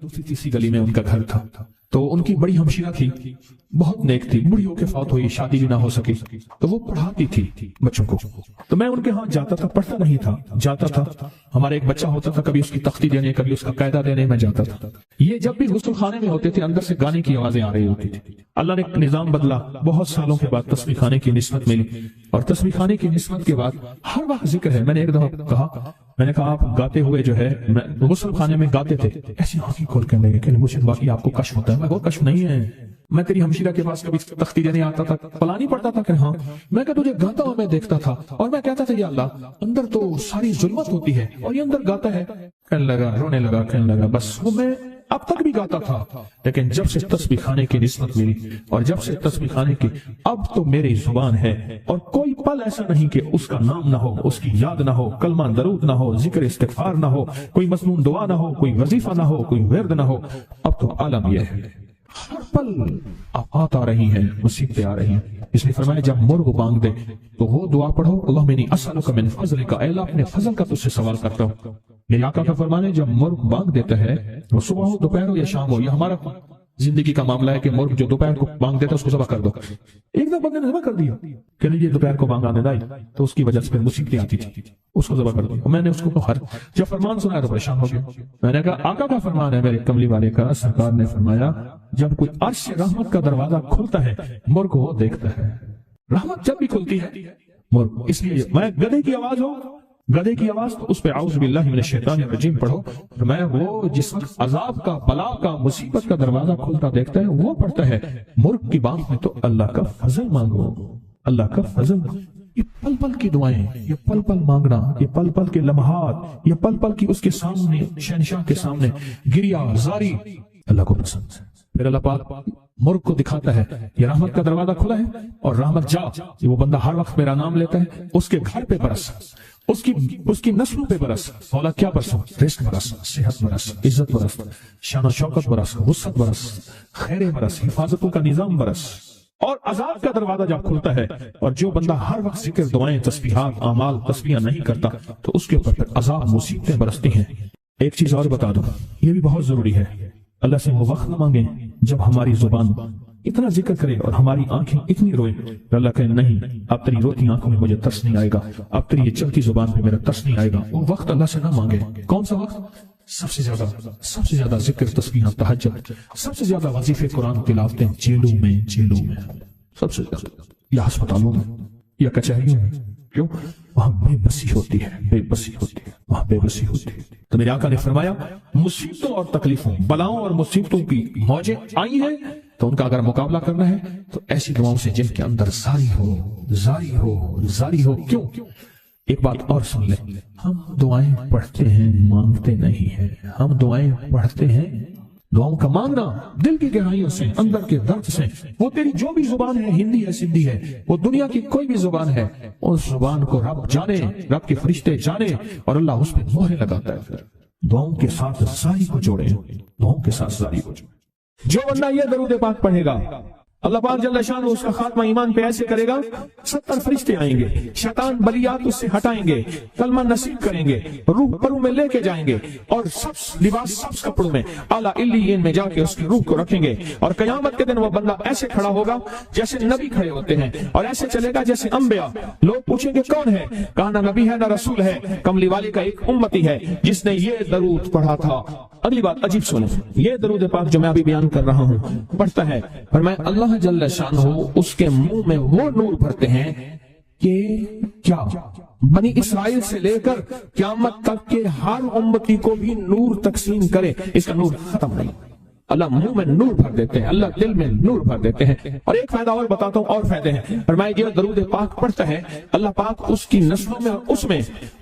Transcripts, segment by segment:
दूसरी तीसरी गली में उनका घर था। तो उनकी बड़ी हमशीरा थी, बहुत नेक थी, बूढ़ी होकर फौत हुई, शादी भी ना हो सकी, तो वो पढ़ाती थी बच्चों को। तो मैं उनके यहाँ जाता था, पढ़ता नहीं था, जाता था। हमारा एक बच्चा होता था, कभी उसकी तख्ती देने, कभी उसका कायदा देने में जाता था। ये जब भी गुस्ल खाने में होते थे, अंदर से गाने की आवाजें आ रही होती थी। अल्लाह ने एक निजाम बदला, बहुत सालों के बाद तस्बीह खाने की निस्बत मिली, और तस्बीह खाने की निस्बत के बाद हर वक्त जिक्र है। मैंने एक दफा कहा, मैंने कहा आप गाते हुए जो है, मैं गुस्ल खाने में गाते थे, ऐसी आंखें खोल के लगे कि मुझे बाकी आपको कश्फ होता है। मैं वो कश्फ नहीं है, मैं तेरी हमशीरा के पास कभी तख्ती देने आता था, पलानी पड़ता था कि हाँ, मैं तुझे गाता हुआ मैं देखता था, और मैं कहता था या अल्लाह, अंदर तो सारी जुल्मत होती है और ये अंदर गाता है। कहने लगा, रोने लगा, कहने लगा बस वो मैं अब तक भी गाता था, लेकिन जब से तस्बीह खाने की निस्बत मिली और जब से तस्बीह खाने की, अब तो मेरी जुबान है और कोई पल ऐसा नहीं कि उसका नाम ना हो, उसकी याद ना हो, कलमा दरूद ना हो, जिक्र इस्तिगफार ना हो, कोई मज़मून दुआ ना हो, कोई वजीफा ना हो, कोई विर्द ना हो। अब तो आलम यह है, हर पल आफत आ रही है, मुसीबतें आ रही हैं। इसलिए फरमाया जब मुर्ग बांग दे तो वो दुआ पढ़ो, अल्लाह मिनी असअलुका मिन फज़लिका, ऐ अल्लाह अपने फजल का तुझसे सवाल करता हूँ। मेरे आका का फरमान है जब मुर्ग बांग देता है, वो सुबह हो, दोपहर हो या शाम हो, ये हमारा जिंदगी का मामला है कि मुर्ग जो दोपहर को बांग देता है उसको ज़बह कर दो। एक दफा बंदे ने ज़बह कर दिया कि नहीं ये दोपहर को बांग आने लाई, तो उसकी वजह से फिर मुसीबतें आती थी, उसको ज़बह कर दिया। मैंने उसको हर जब फरमान सुनाया तो परेशान हो गया। मैंने कहा आका का फरमान है, मेरे कमली वाले का, सरकार ने फरमाया जब कोई अर्श रहमत का दरवाजा खुलता है, मुर्ग वो देखता है। रहमत जब भी खुलती है मुर्ग, इसलिए मैं गधे की आवाज हो, गधे की आवाज तो उस पे आउज़ बिल्लाहि मिनश शैतानिर रजीम पढ़ो। तो मैं वो जिस वक्त अजाब का, बला का, मुसीबत का दरवाजा खुलता देखता है वो पढ़ता है। मुर्ग की बात में तो अल्लाह का फजल मांगो, अल्लाह का फजल। ये पल पल की दुआएं, ये पल पल मांगना, ये पल पल के लम्हात, ये पल पल की उसके सामने, शहनशाह के सामने गिरिया जारी अल्लाह को पसंद है। फिर अल्लाह पाक मुर्ग को दिखाता है ये रहमत का दरवाजा खुला है और रहमत जा, ये वो बंदा हर वक्त मेरा नाम लेता है, उसके घर पे बरस, उसकी नस्लों पे बरस, मौला क्या बरसो, रिस्क बरस, सेहत बरस, इज्जत बरस, शान शौकत बरस, वुसअत बरस, खैर बरस, हिफाजतों का निजाम बरस। और अजाब का दरवाजा जब खुलता है और जो बंदा हर वक्त जिक्र, दुआएं, तस्बीहात, आमाल, तस्बीह नहीं करता तो उसके ऊपर फिर अजाब, मुसीबतें बरसती हैं। एक चीज और बता दूं, ये भी बहुत जरूरी है, अल्लाह से वो वक्त न मांगे जब हमारी जुबान इतना जिक्र करे और हमारी आंखें इतनी रोए, अल्लाह कहे नहीं, अब तेरी रोती आंखों में मुझे तरस नहीं आएगा, अब तेरी ये चलती जुबान पे मेरा तरस नहीं आएगा। वो वक्त अल्लाह से ना मांगे। कौन सा वक्त? सबसे ज्यादा जिक्र, तस्बीह, तहज्जुद, सबसे ज्यादा वजीफे, कुरान तिलावतें, जेलों में सबसे ज्यादा, या अस्पतालों में या कचहरियों में। क्यों? वहां बेबसी होती है, वहां बेबसी होती है। तो मेरे आका ने फरमाया मुसीबतों और तकलीफों, बलाओं और मुसीबतों की मौजें आई हैं, तो उनका अगर मुकाबला करना है तो ऐसी दुआओं से जिनके अंदर जारी हो। क्यों? एक बात और सुन ले, हम दुआएं पढ़ते हैं, मांगते नहीं हैं। हम दुआएं पढ़ते हैं, दुआओं का मांगना दिल की गहराइयों से, अंदर के दर्द से। वो तेरी जो भी जुबान है, हिंदी है, सिंधी है, वो दुनिया की कोई भी जुबान है, उस जुबान को रब जाने, रब के फरिश्ते जाने, और अल्लाह उस पर मोहरें लगाता है। फिर दुआओं के साथ जारी को जोड़े, दुआओं के साथ जारी को जोड़े। जो बंदा ये दरूद पाक पढ़ेगा, अल्लाह पाक जल्ल शान उसका खात्मा ईमान पे ऐसे करेगा, 70 फरिश्ते आएंगे, शैतान बलियात उससे हटाएंगे, कलमा नसीब करेंगे, रूह परों में लेके जाएंगे और सब लिबास, सब कपड़ों में आला इल्लियीन में जाके उसकी रूह को रखेंगे। और कयामत के दिन वो बंदा ऐसे खड़ा होगा जैसे नबी खड़े होते हैं, और ऐसे चलेगा जैसे अंबिया। लोग पूछेंगे कौन है? कहा ना नबी है ना रसूल है, कमली वाली का एक उम्मती है जिसने ये दरूद पढ़ा था। अगली बात अजीब सुनो, ये दरूद पाक जो मैं अभी बयान कर रहा हूँ पढ़ता है, पर मैं अल्लाह जल्ल शानहू उसके मुंह में वो नूर भरते हैं कि क्या बनी इस्राइल से लेकर क़यामत तक के हर उम्मती को भी नूर तकसीम करे, इसका नूर खत्म नहीं। अल्लाह मुंह में नूर भर देते हैं, अल्लाह दिल में नूर भर देते हैं। और एक फायदा और बताता हूँ, और फायदे हैं। और मैं ये दरूद पाक पढ़ता है, अल्लाह पाक उसकी नस्लों में और उसमें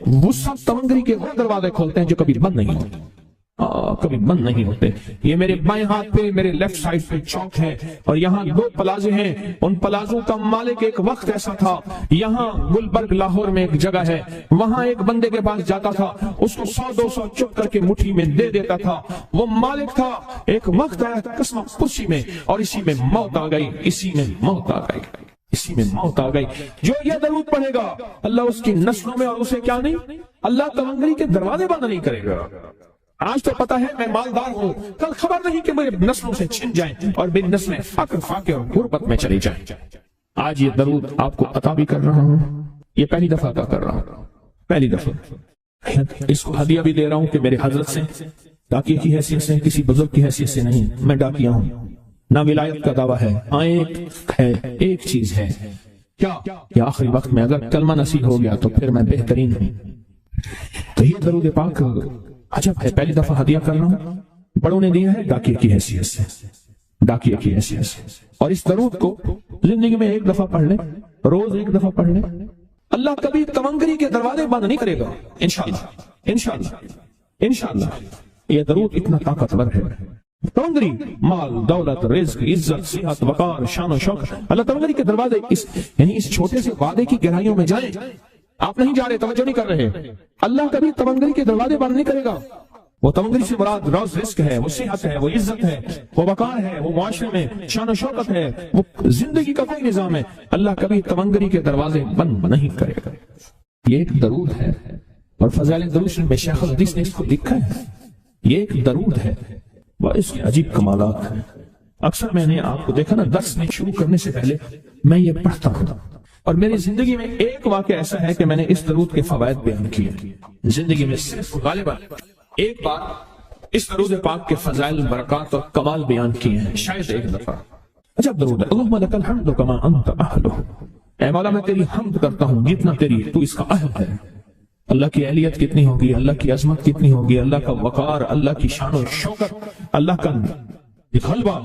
वुसअत तमंगरी के वो दरवाजे खोलते हैं जो कभी बंद नहीं होते, कभी बंद नहीं होते। ये मेरे बाएं हाथ पे, मेरे लेफ्ट साइड पे चौक है, और यहाँ 2 प्लाजे हैं। उन प्लाजों का मालिक एक वक्त ऐसा था, यहाँ गुलबर्ग लाहौर में एक जगह है, वहां एक बंदे के पास जाता था, उसको 100-200 चुप करके मुट्ठी में दे देता था। वो मालिक था। एक वक्त आया कसम खुशी में, और इसी में मौत आ गई, इसी में मौत आ गई। जो ये दरूद पढ़ेगा, अल्लाह उसकी नस्लों में और उसे क्या नहीं, अल्लाह तमंगरी के दरवाजे बंद नहीं करेगा। آج تو پتا ہے میں مالدار ہوں، کل خبر نہیں کہ میرے نسلوں سے چھن جائیں اور میری نسلیں فقر فاقے اور غربت میں چلی جائیں۔ آج یہ درود آپ کو عطا بھی کر رہا ہوں، یہ پہلی دفعہ عطا کر رہا ہوں، پہلی دفعہ اس کو ہدیہ بھی دے رہا ہوں کہ میرے حضرت سے، ڈاکیے کی حیثیت سے، کسی بزرگ کی حیثیت سے نہیں، میں ڈاکیہ ہوں، نہ ولایت کا دعویٰ ہے، ایک چیز ہے کیا کہ آخری وقت میں اگر کلمہ نصیب ہو گیا تو پھر میں بہترین ہوں۔ تو یہ درود پاک عجب ہے، پہلی دفعہ ہدیہ کر رہا ہوں، بڑوں نے دیا ہے ڈاکیے کی حیثیت سے، ڈاکیے کی حیثیت سے۔ اور اس درود کو زندگی میں ایک دفعہ پڑھ لیں، روز ایک دفعہ پڑھ لیں، اللہ کبھی تمنگری کے دروازے بند نہیں کرے گا، انشاءاللہ انشاءاللہ انشاءاللہ۔ یہ درود اتنا طاقتور ہے، تمنگری، مال، دولت، رزق، عزت، صحت، وقار، شان و شوکت، اللہ تمنگری کے دروازے یعنی اس چھوٹے سے وعدے کی گہرائیوں میں جائیں۔ آپ نہیں جا رہے، توجہ نہیں کر رہے، اللہ کبھی تمنگری کے دروازے بند نہیں کرے گا۔ وہ تمنگری سے مراد روز رزق ہے، وہ صحت ہے، وہ عزت ہے، وہ وقار ہے، وہ معاشرے میں شان و شوکت ہے، وہ زندگی کا کوئی نظام ہے، اللہ کبھی تمنگری کے دروازے بند نہیں کرے گا۔ یہ ایک درود ہے، اور فضائل درود میں شیخ الحدیث نے اس کو لکھا ہے، یہ ایک درود ہے، وہ اس کے عجیب کمالات ہیں۔ اکثر میں نے آپ کو دیکھا نا، درس میں شروع کرنے سے پہلے میں یہ پڑھتا ہوں، اور میری زندگی میں ایک واقعہ ایسا ہے کہ میں نے اس درود کے فوائد بیان کیے، زندگی میں صرف غالباً ایک بار اس درود پاک کے فضائل، برکات اور کمال بیان کیے ہیں، شاید ایک دفعہ۔ عجب درود ہے، اللہم لک الحمد کما انت اہلہ، اے مولا میں تیری حمد کرتا ہوں جتنا تو اس کا اہل ہے۔ اللہ کی اہلیت کتنی ہوگی، اللہ کی عظمت کتنی ہوگی، اللہ کا وقار، اللہ کی شان و شوکت، اللہ کا غلبہ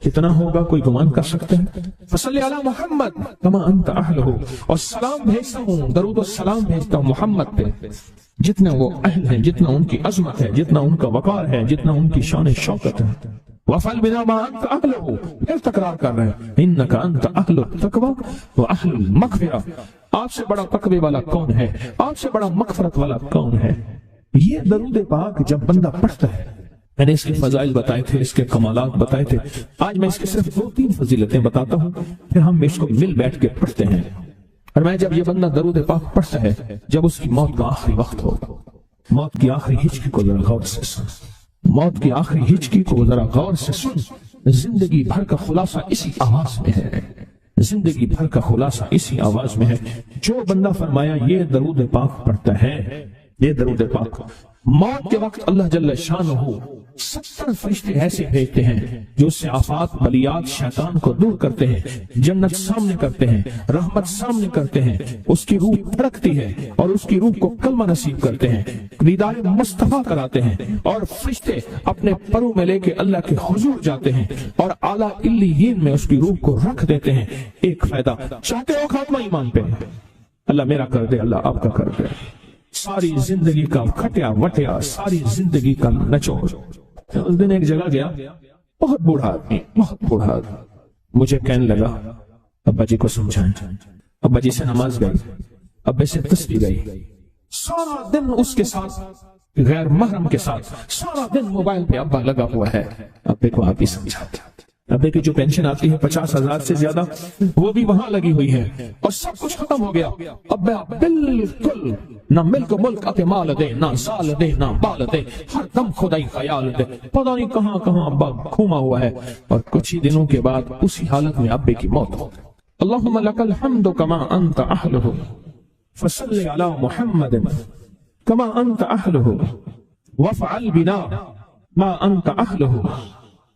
کتنا ہوگا، کوئی گمان کر سکتے ہیں؟ فصلی علی محمد کما انت اہلہ، اور سلام بھیجتا ہوں، درود و سلام بھیجتا ہوں محمد پہ، جتنا وہ اہل ہیں، جتنا ان کی عظمت ہے، جتنا ان کا وقار ہے، جتنا ان کی شان شوکت ہے۔ وفعل بنا ما انت اہلہ، پھر تکرار کر رہے ہیں، انک انت اہل التقوی واہل المغفرہ، آپ سے بڑا تقوی والا کون ہے، آپ سے بڑا مغفرت والا کون ہے۔ یہ درود پاک جب بندہ پڑھتا ہے، میں نے اس کے فضائل بتائے تھے، اس کے کمالات بتائے تھے، آج میں اس کے صرف 2-3 فضیلتیں بتاتا ہوں، پھر ہم اس کو مل بیٹھ کے پڑھتے ہیں۔ اور میں جب یہ بندہ درود پاک پڑھتا ہے، جب اس کی موت کا آخری وقت ہو، موت کی آخری ہچکی کو ذرا غور سے سن، موت کی آخری ہچکی کو ذرا غور سے سن، زندگی بھر کا خلاصہ اسی آواز میں ہے، زندگی بھر کا خلاصہ اسی آواز میں ہے۔ جو بندہ فرمایا یہ درود پاک پڑھتا ہے، یہ درود پاک، موت کے وقت اللہ جل شانہ 70 فرشتے ایسے بھیجتے ہیں جو اس سے آفات، بلیات، شیطان کو دور کرتے ہیں، جنت سامنے کرتے ہیں، رحمت سامنے کرتے ہیں، اس کی روح پھڑکتی ہے اور اس کی روح کو کلمہ نصیب کرتے ہیں، دیدار مصطفیٰ کراتے ہیں، اور فرشتے اپنے پروں میں لے کے اللہ کے حضور جاتے ہیں اور اعلیٰ علیین میں اس کی روح کو رکھ دیتے ہیں۔ ایک فائدہ چاہتے ہو خاتمہ ایمان پہ، اللہ میرا کر دے، اللہ آپ کا کر دے، ساری زندگی کا کھٹیا وٹیا، ساری زندگی کا نچوڑ۔ اس دن ایک جگہ گیا، بہت بوڑھا آدمی، بہت بوڑھا آدمی، مجھے کہنے لگا ابا جی کو سمجھائیں، ابا جی سے نماز گئی، ابے سے تسبیح گئی، سارا دن اس کے ساتھ غیر محرم کے ساتھ سارا دن موبائل پہ ابا لگا ہوا ہے، ابے کو آپ ہی سمجھاتے، ابے کی جو پینشن آتی ہے 50,000 سے زیادہ، وہ بھی وہاں لگی ہوئی ہے، اور سب کچھ ختم ہو گیا، ابا بالکل نہ ملک ملک اتے مال دے، نہ سال دے، نہ بال دے، ہر دم خدائی خیال دے، پتہ نہیں کہاں کہاں ابا گھوما ہوا ہے، اور کچھ ہی دنوں کے بعد اسی حالت میں ابے کی موت ہو۔ اللہم لک الحمد کما انت اہلہ، فصلی علی محمد کما انت اہلہ، وافعل بنا ما انت اہلہ،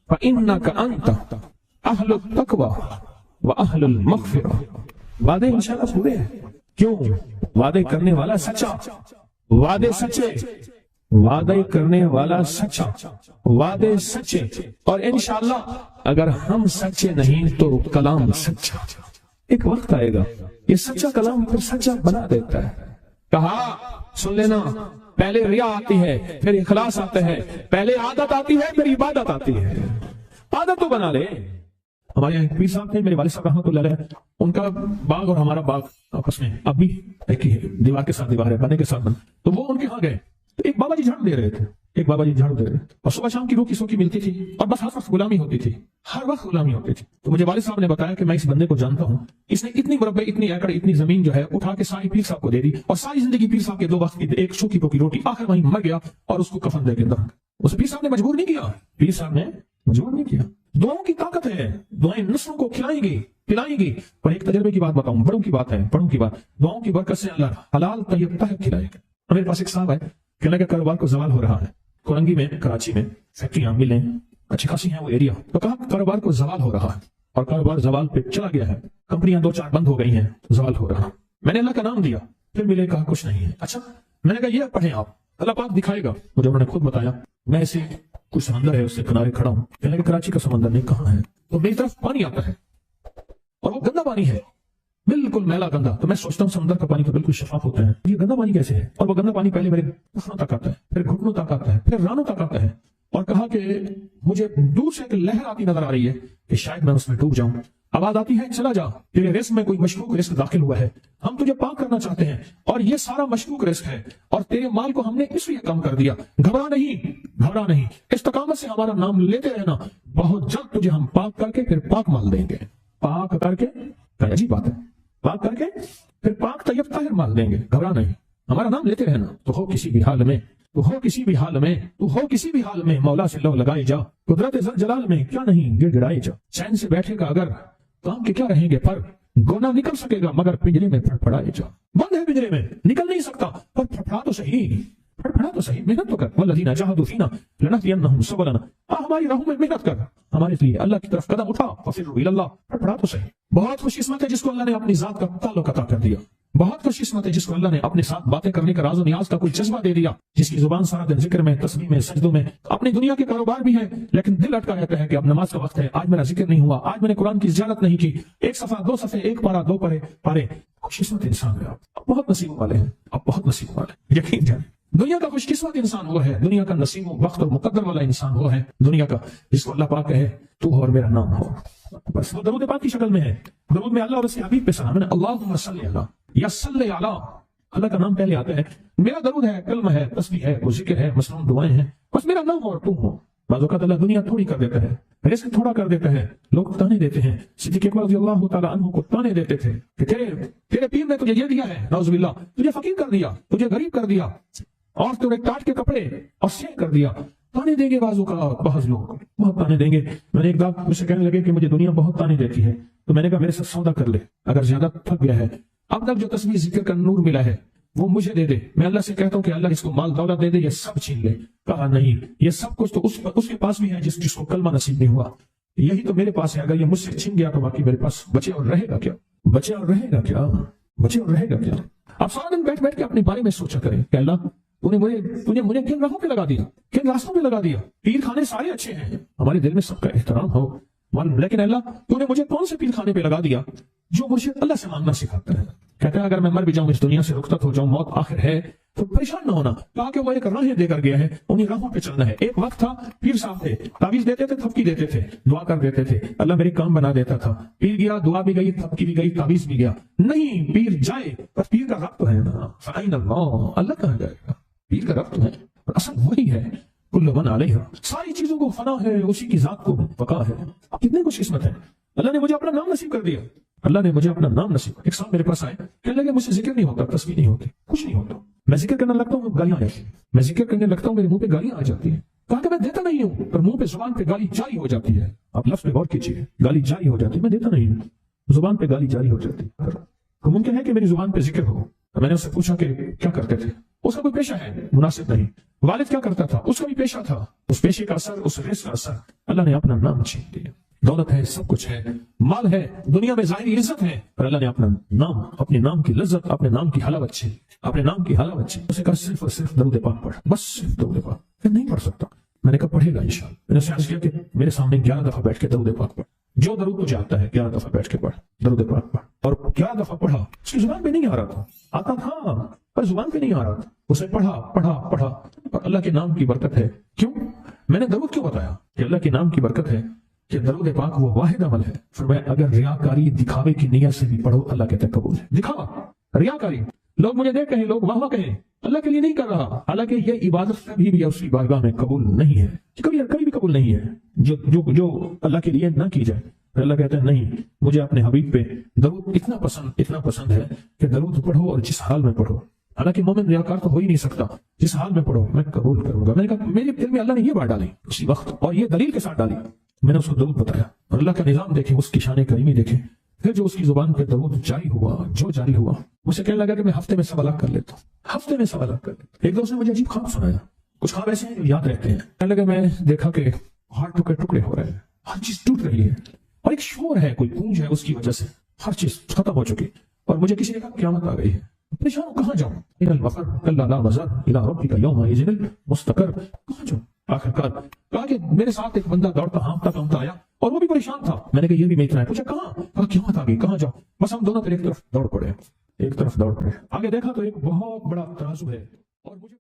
فإنك أنت أهل التقوى وأهل المغفرة۔ وعدے انشاءاللہ پورے ہیں، کیوں؟ وعدے کرنے والا سچا، وعدے سچے، وعدے کرنے والا سچا، وعدے سچے، اور انشاءاللہ اگر ہم سچے نہیں تو کلام سچا۔ ایک وقت آئے گا یہ سچا کلام پھر سچا بنا دیتا ہے۔ کہا سن لینا، پہلے ریا آتی ہے، پھر اخلاص آتا ہے، پہلے عادت آتی ہے، پھر عبادت آتی ہے۔ عادت تو بنا لے۔ ہمارے یہاں ایک پیر صاحب تھے، میرے والد صاحب رحمۃ اللہ علیہ، ان کا باغ اور ہمارا باغ آپس میں اب بھی ایک ہی دیوار کے ساتھ دیوار ہے، بنے کے ساتھ بنا، تو وہ ان کے ہاں گئے، तो एक बाबा जी झाड़ू दे रहे थे, एक बाबा जी झाड़ू दे रहे थे, और सुबह शाम की रोकी सोकी मिलती थी, और बस हर वक्त गुलामी होती थी, हर वक्त गुलामी होती थी। तो मुझे वालिद साहब ने बताया कि मैं इस बंदे को जानता हूँ, इसने इतनी मुरब्बे, इतनी एकड़, इतनी जमीन जो है उठा के सारी पीर साहब को दे दी, और सारी जिंदगी पीर साहब के 2 वक्त की एक सूखी पोकी रोटी, आखिर वहीं मर गया और उसको कफन दे के दफन। उसे पीर साहब ने मजबूर नहीं किया, पीर साहब ने मजबूर नहीं किया। दुआओं की ताकत है, दुआएं नस्लों को खिलाएंगी, पिलाएंगी। पर एक तजर्बे की बात बताऊं, बड़ों की बात है, बड़ों की बात, दुआओं की बरकत से अल्लाह हलाल तैयब ताहिब खिलाएगा। मेरे पास एक साहब है, कहने का कारोबार को जवाल हो रहा है, कोरंगी में, कराची में फैक्ट्रियां, मिलें अच्छी खासी हैं वो एरिया, तो कहा कारोबार को जवाल हो रहा है, और कारोबार जवाल पे चला गया है, कंपनियां 2-4 बंद हो गई हैं, जवाल हो रहा। मैंने अल्लाह का नाम दिया, फिर मिले, कहा कुछ नहीं है। अच्छा, मैंने कहा ये पढ़े आप, अल्लाह पाक दिखाएगा। मुझे उन्होंने खुद बताया, मैं ऐसे कुछ समंदर है उससे किनारे खड़ा हूं, कहने का कराची का समंदर नहीं, कहाँ है? तो मेरी तरफ पानी आता है और वो गंदा पानी है, बिल्कुल मैला गंदा। तो मैं सोचता हूँ समंदर का पानी तो बिल्कुल शफाफ होता है, ये गंदा पानी कैसे है? और वो गंदा पानी पहले मेरे घुटनों तक आता है, फिर घुटनों तक आता है, फिर रानों तक आता है। और कहा कि मुझे दूर से एक लहर आती नजर आ रही है कि शायद मैं उसमें डूब जाऊं। आवाज आती है, चला जा, तेरे रिस्क में कोई मशकूक रिस्क दाखिल हुआ है, हम तुझे पाक करना चाहते हैं, और ये सारा मशकूक रिस्क है, और तेरे माल को हमने इसलिए कम कर दिया। घबरा नहीं, घबरा नहीं, इस्तकामत से हमारा नाम लेते रहना, बहुत जल्द तुझे हम पाक करके फिर पाक माल देंगे। पाक करके, अजीब बात है, पाक करके फिर पाक तैयब ताहिर माल देंगे। घबरा नहीं, हमारा नाम लेते रहना। तो हो किसी भी हाल में, तो हो किसी भी हाल में, तो हो किसी भी हाल में, मौला से लो लगाए जा, कुदरत जलाल में क्या नहीं गिड़गिड़ाए जा। चैन से बैठेगा अगर, काम के क्या रहेंगे पर, गोना निकल सकेगा मगर पिंजरे में फड़फड़ाए जा। बंद है पिंजरे में, निकल नहीं सकता, पर फड़फड़ा तो सही, फड़फड़ा तो सही, मेहनत तो कर। वल्लज़ीना जाहदू फीना लनहदियन्नहुम सबलना, हमारी राहों में मेहनत कर, हमारे लिए अल्लाह की तरफ कदम उठा, फफिर्रू इलल्लाह, फड़फड़ा तो सही। बहुत खुशकिस्मत है जिसको अल्लाह ने अपनी जात का ताल्लुक अता कर दिया, बहुत खुशकिस्मत है जिसको अल्लाह ने अपने साथ बातें करने का राज़ो नियाज का कोई जज्बा दे दिया, जिसकी जुबान सारा दिन जिक्र में, तस्बीह में, सजदों में, अपनी दुनिया के कारोबार भी है, लेकिन दिल अटका रहता है कि अब नमाज का वक्त है, आज मेरा जिक्र नहीं हुआ, आज मैंने कुरान की ज़ियारत नहीं की, 1 सफ़ा 2 सफ़े, 1 पारा 2 पारे। खुशकिस्मत इंसान है आप बहुत नसीब वाले हैं, आप बहुत नसीब वाले। यकीन जाने दुनिया का खुशकिस्मत इंसान वो है, दुनिया का नसीब वक्त और मुकद्दर वाला इंसान वो है दुनिया का, जिसको अल्लाह पाक कहे तू और मेरा नाम हो। बस वो दरूद पाक की शक्ल में है, दरूद में अल्लाह और उसके हबीब पे सलाम है, अल्लाहुम्मा सल्ली अला या सल्ली अला, अल्लाह का नाम पहले आता है। मेरा दरूद है, कलमा है, तस्बीह है, वो जिक्र है, मसनून दुआएं हैं, बस मेरा नाम हो और तू हो। बाज़ औक़ात अल्लाह दुनिया थोड़ी कर देता है, रिस्क थोड़ा कर देता है, लोग ताने देते हैं। सिद्दीक़ अकबर रज़ियल्लाहु तआला अन्हु को ताने देते थे कि तेरे पीर ने तुझे ये दिया है, नाउज़ुबिल्लाह, तुझे फकीर कर दिया, तुझे गरीब कर दिया, और तुझे काट के कपड़े और सेक कर दिया। ताने देंगे बाजू का, बहुत लोग बहुत ताने देंगे। मैंने एक बार मुझसे कहने लगे कि मुझे दुनिया बहुत ताने देती है, तो मैंने कहा मेरे साथ सौदा कर ले, अगर ज्यादा थक गया है, अब तक जो तस्वीर जिक्र का नूर मिला है वो मुझे दे दे, मैं अल्लाह से कहता हूँ कि अल्लाह इसको माल दौलत दे दे, ये सब छीन ले। कहा नहीं, ये सब कुछ तो उसके पास भी है जिसको कलमा नसीब नहीं हुआ, यही तो मेरे पास है, अगर ये मुझसे छीन गया तो बाकी मेरे पास बचे और रहेगा क्या, बचे और रहेगा क्या, बचे और रहेगा क्या। आप सारा दिन बैठ बैठ के अपने बारे में सोचा करें कि अल्लाह तूने मुझे किन राहों पे लगा दिया, किन रास्तों पे लगा दिया। पीर खाने सारे अच्छे हैं, हमारे दिल में सबका एहतराम हो, लेकिन अल्लाह तूने मुझे कौन से पीर खाने पे लगा दिया जो मुझे अल्लाह से मांगना सिखाता है। कहता है अगर मैं मर भी जाऊं, इस दुनिया से रुखसत हो जाऊं, मौत आखिर है, तो परेशान ना होना। कहा कि वो एक राहें देकर गया है, उन्हीं राहों पे चलना है। एक वक्त था पीर साहब थे, तावीज देते थे, थपकी देते थे, दुआ कर देते थे, अल्लाह मेरे काम बना देता था। पीर गया, दुआ भी गई, थपकी भी गई, तावीज भी गया। नहीं, पीर जाए पर पीर का रब तो है ना, फ़ाइन अल्लाह, अल्लाह कहाँ जाएगा, पीर का रब तो है, और असल वही है, कुल्लु मन अलैहा, सारी चीजों को फना है, उसी की जात को बका है। अब कितने खुशकिस्मत है, अल्लाह ने मुझे अपना नाम नसीब कर दिया, अल्लाह ने मुझे अपना नाम नसीब। एक साहब मेरे पास आए, कहने लगे मुझसे जिक्र नहीं होता, तस्बीह नहीं होती, कुछ नहीं होता, मैं जिक्र करने लगता हूँ गालियां आ जाती है, मैं जिक्र करने लगता हूँ मेरे मुंह पे गालियां आ जाती है। कहा कि मैं देता नहीं हूँ, पर मुंह पे जुबान पे गाली जारी हो जाती है। आप लफ्ज पे गौर कीजिए, गाली जारी हो जाती है, मैं देता नहीं हूँ, जुबान पे गाली जारी हो जाती है। तो मुमकिन है कि मेरी जुबान पे जिक्र हो। तो मैंने उससे पूछा कि क्या करते थे, उसका कोई पेशा है, मुनासिब नहीं। वालिद क्या करता था, उसका भी पेशा था, उस पेशे का असर, उस रिस्क का असर, अल्लाह ने अपना नाम छीन लिया। दौलत है, सब कुछ है, माल है, दुनिया में जाहिर इज्जत है, पर अल्लाह ने अपना नाम, अपने नाम की लज्जत, अपने नाम की हलावत छीन, अपने नाम की हलावत छीन। उसे कहा सिर्फ और सिर्फ दरूद पाक पढ़, बस सिर्फ दरूद पाक। फिर नहीं पढ़ सकता, मैंने कहा पढ़ेगा इंशाअल्लाह। मैंने उससे अर्ज किया कि मेरे सामने 11 दफा बैठ के दरूद पाक पढ़, जो दरूद तुझे आता है 11 दफा बैठ के पढ़, दरूद पाक पढ़। और 11 दफा पढ़ा, उसकी जुबान पे नहीं आ रहा था, आता था पर जुबान पे नहीं आ रहा था। उसे पढ़ा पढ़ा पढ़ा, और अल्लाह के नाम की बरकत है। क्यों मैंने दरूद क्यों बताया कि अल्लाह के नाम की बरकत है, कि दरूद पाक वो वाहिद अमल है। फिर मैं अगर रियाकारी, दिखावे की नियत से भी पढ़ो, अल्लाह कहते कबूल है। दिखावा, रियाकारी, लोग मुझे देख कहें, लोग वाह वाह कहें, اللہ کے لیے نہیں کر رہا، حالانکہ یہ عبادت کبھی بھی اسی بارگاہ میں قبول نہیں ہے، کبھی بھی قبول نہیں ہے جو اللہ کے لیے نہ کی جائے۔ پھر اللہ کہتا ہے نہیں، مجھے اپنے حبیب پہ درود اتنا پسند ہے کہ درود پڑھو اور جس حال میں پڑھو، حالانکہ مومن ریاکار تو ہو ہی نہیں سکتا، جس حال میں پڑھو میں قبول کروں گا۔ میں نے کہا میرے دل میں اللہ نے یہ بات ڈالی اسی وقت، اور یہ دلیل کے ساتھ ڈالی۔ میں نے اس کو درود بتایا، اور اللہ کا نظام دیکھیں، اس کی شان کریمی دیکھیں۔ پھر جو اس کی زبان پہ درود جاری ہوا مجھے کہنے لگا کہ میں ہفتے میں 1.25 لاکھ کر لیتا ہوں۔ ایک دوست نے مجھے عجیب خواب سنایا، کچھ خواب ایسے ہیں جو یاد رہتے ہیں۔ کہنے لگا میں دیکھا کہ ہاتھ ٹکڑے ہو رہے ہیں، ہر چیز ٹوٹ رہی ہے، اور ایک شور ہے، کوئی گونج ہے، اس کی وجہ سے ہر چیز ختم ہو چکی، اور مجھے کسی نے کہا قیامت آ گئی ہے۔ پریشان ہوں، کہاں جاؤں؟ الى المفر کلا لا مزار الى ربك يومئذ المستقر، کہاں جاؤں؟ آخرکار کہا کہ میرے ساتھ ایک بندہ دوڑتا ہانپتا آیا، اور وہ بھی پریشان تھا۔ میں نے کہا یہ بھی میں اتنا ہے، پوچھا کہاں؟ کہا قیامت آ گئی، کہاں جاؤں؟ بس ہم دونوں پھر ایک طرف دوڑ پڑے۔ آگے دیکھا تو ایک بہت بڑا ترازو ہے، اور مجھے